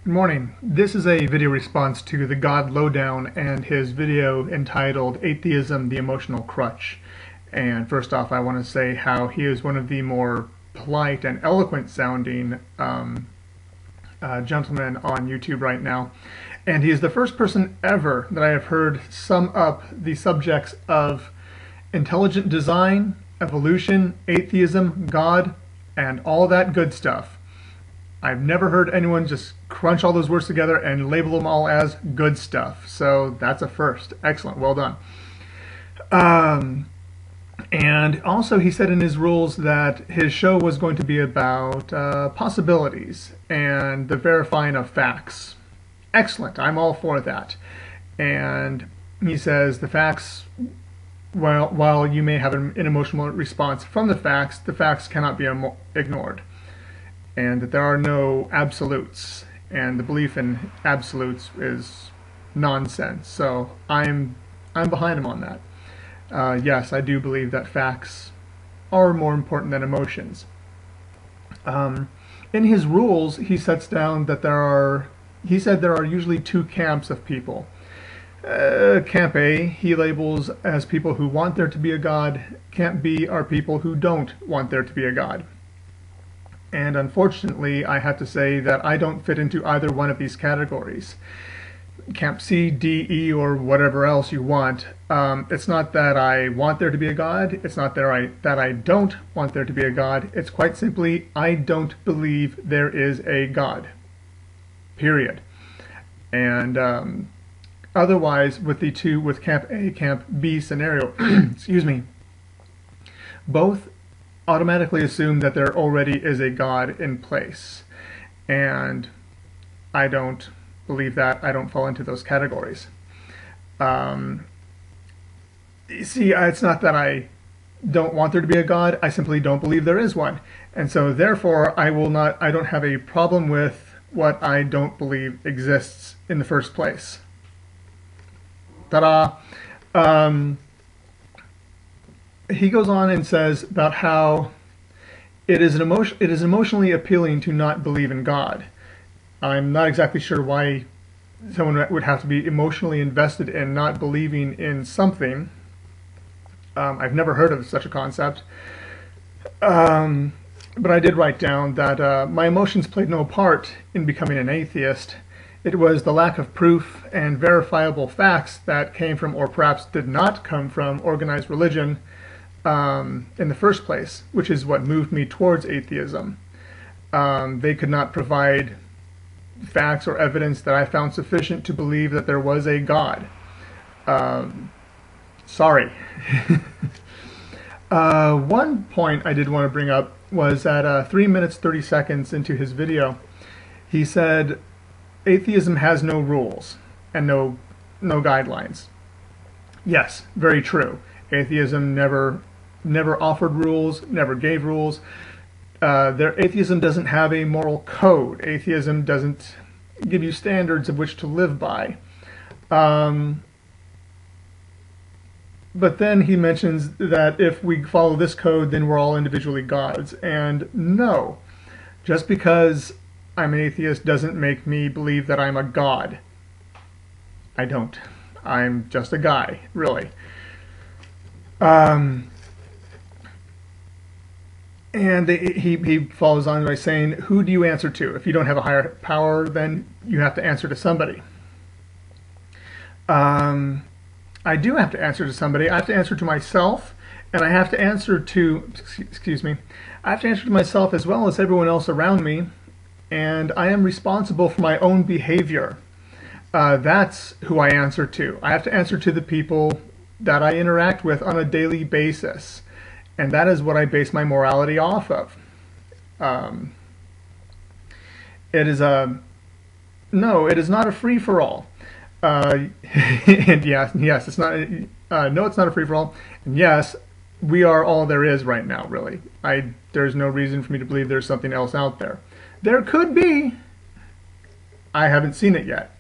Good morning. This is a video response to the GodLowDown and his video entitled Atheism, the Emotional Crutch. And first off, I want to say how he is one of the more polite and eloquent sounding gentlemen on YouTube right now. And he is the first person ever that I have heard sum up the subjects of intelligent design, evolution, atheism, God, and all that good stuff. I've never heard anyone just crunch all those words together and label them all as good stuff. So that's a first. Excellent. Well done. And also he said in his rules that his show was going to be about possibilities and the verifying of facts. Excellent. I'm all for that. And he says the facts, while you may have an emotional response from the facts cannot be ignored. And that there are no absolutes, and the belief in absolutes is nonsense. So I'm behind him on that. Yes, I do believe that facts are more important than emotions. In his rules, he sets down that he said there are usually two camps of people. Camp A, he labels as people who want there to be a God. Camp B are people who don't want there to be a God. And unfortunately, I have to say that I don't fit into either one of these categories. Camp C, D, E, or whatever else you want. It's not that I want there to be a God. It's not that I don't want there to be a God. It's quite simply, I don't believe there is a God. Period. And otherwise, with Camp A, Camp B scenario, excuse me, both automatically assume that there already is a God in place. And I don't believe that. I don't fall into those categories. See, it's not that I don't want there to be a God. I simply don't believe there is one. And so therefore, I don't have a problem with what I don't believe exists in the first place. Ta-da! He goes on and says about how it is emotionally appealing to not believe in God. I'm not exactly sure why someone would have to be emotionally invested in not believing in something. I've never heard of such a concept. But I did write down that my emotions played no part in becoming an atheist. It was the lack of proof and verifiable facts that came from, or perhaps did not come from, organized religion in the first place, which is what moved me towards atheism. They could not provide facts or evidence that I found sufficient to believe that there was a God. Sorry. One point I did want to bring up was at 3 minutes 30 seconds into his video, he said atheism has no rules and no guidelines. Yes, very true. Atheism never offered rules, never gave rules. Atheism doesn't have a moral code. Atheism doesn't give you standards of which to live by. But then he mentions that if we follow this code, then we're all individually gods. And no, just because I'm an atheist doesn't make me believe that I'm a god. I don't. I'm just a guy, really. And he follows on by saying, who do you answer to? If you don't have a higher power, then you have to answer to somebody. I do have to answer to somebody. I have to answer to myself, and I have to answer to, excuse me, I have to answer to myself as well as everyone else around me, and I am responsible for my own behavior. That's who I answer to. I have to answer to the people that I interact with on a daily basis. And that is what I base my morality off of. It is not a free-for-all. And yes, it's not. No, it's not a free-for-all. And yes, we are all there is right now. Really, there's no reason for me to believe there's something else out there. There could be. I haven't seen it yet.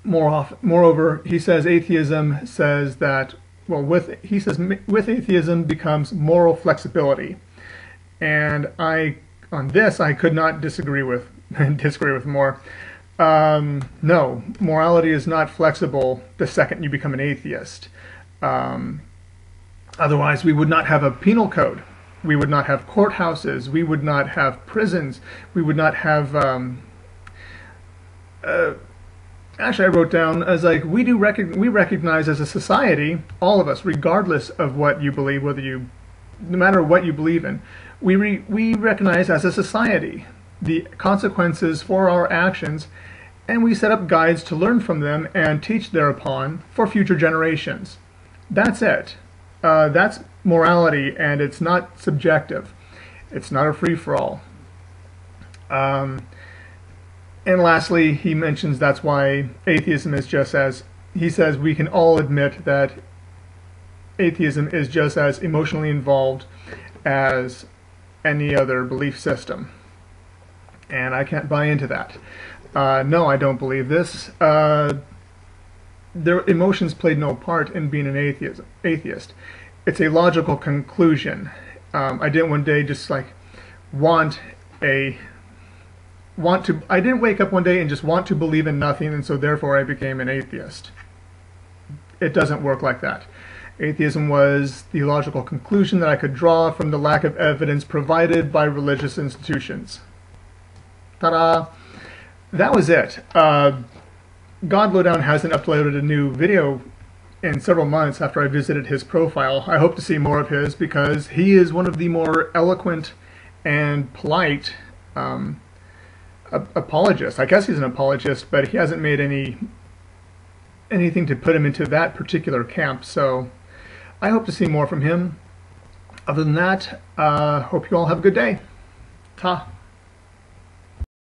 Moreover, he says atheism says that. Well, with atheism becomes moral flexibility, and I on this I could not disagree with more. No, morality is not flexible the second you become an atheist. Otherwise, we would not have a penal code. We would not have courthouses. We would not have prisons. We would not have. Actually, I wrote down as like we recognize as a society, all of us, regardless of what you believe, no matter what you believe in, we recognize as a society the consequences for our actions, and we set up guides to learn from them and teach thereupon for future generations. That's it. That's morality, and it's not subjective. It's not a free-for-all. And lastly, he mentions that's why atheism is just as, he says we can all admit that atheism is just as emotionally involved as any other belief system. And I can't buy into that. No, I don't believe this. Their emotions played no part in being an atheist. It's a logical conclusion. I didn't one day just like I didn't wake up one day and just want to believe in nothing, and so therefore I became an atheist. It doesn't work like that. Atheism was the logical conclusion that I could draw from the lack of evidence provided by religious institutions. Ta-da! That was it. GodLowDown hasn't uploaded a new video in several months after I visited his profile. I hope to see more of his because he is one of the more eloquent and polite apologists. I guess he's an apologist, but he hasn't made anything to put him into that particular camp. So I hope to see more from him. Other than that, hope you all have a good day. Ta.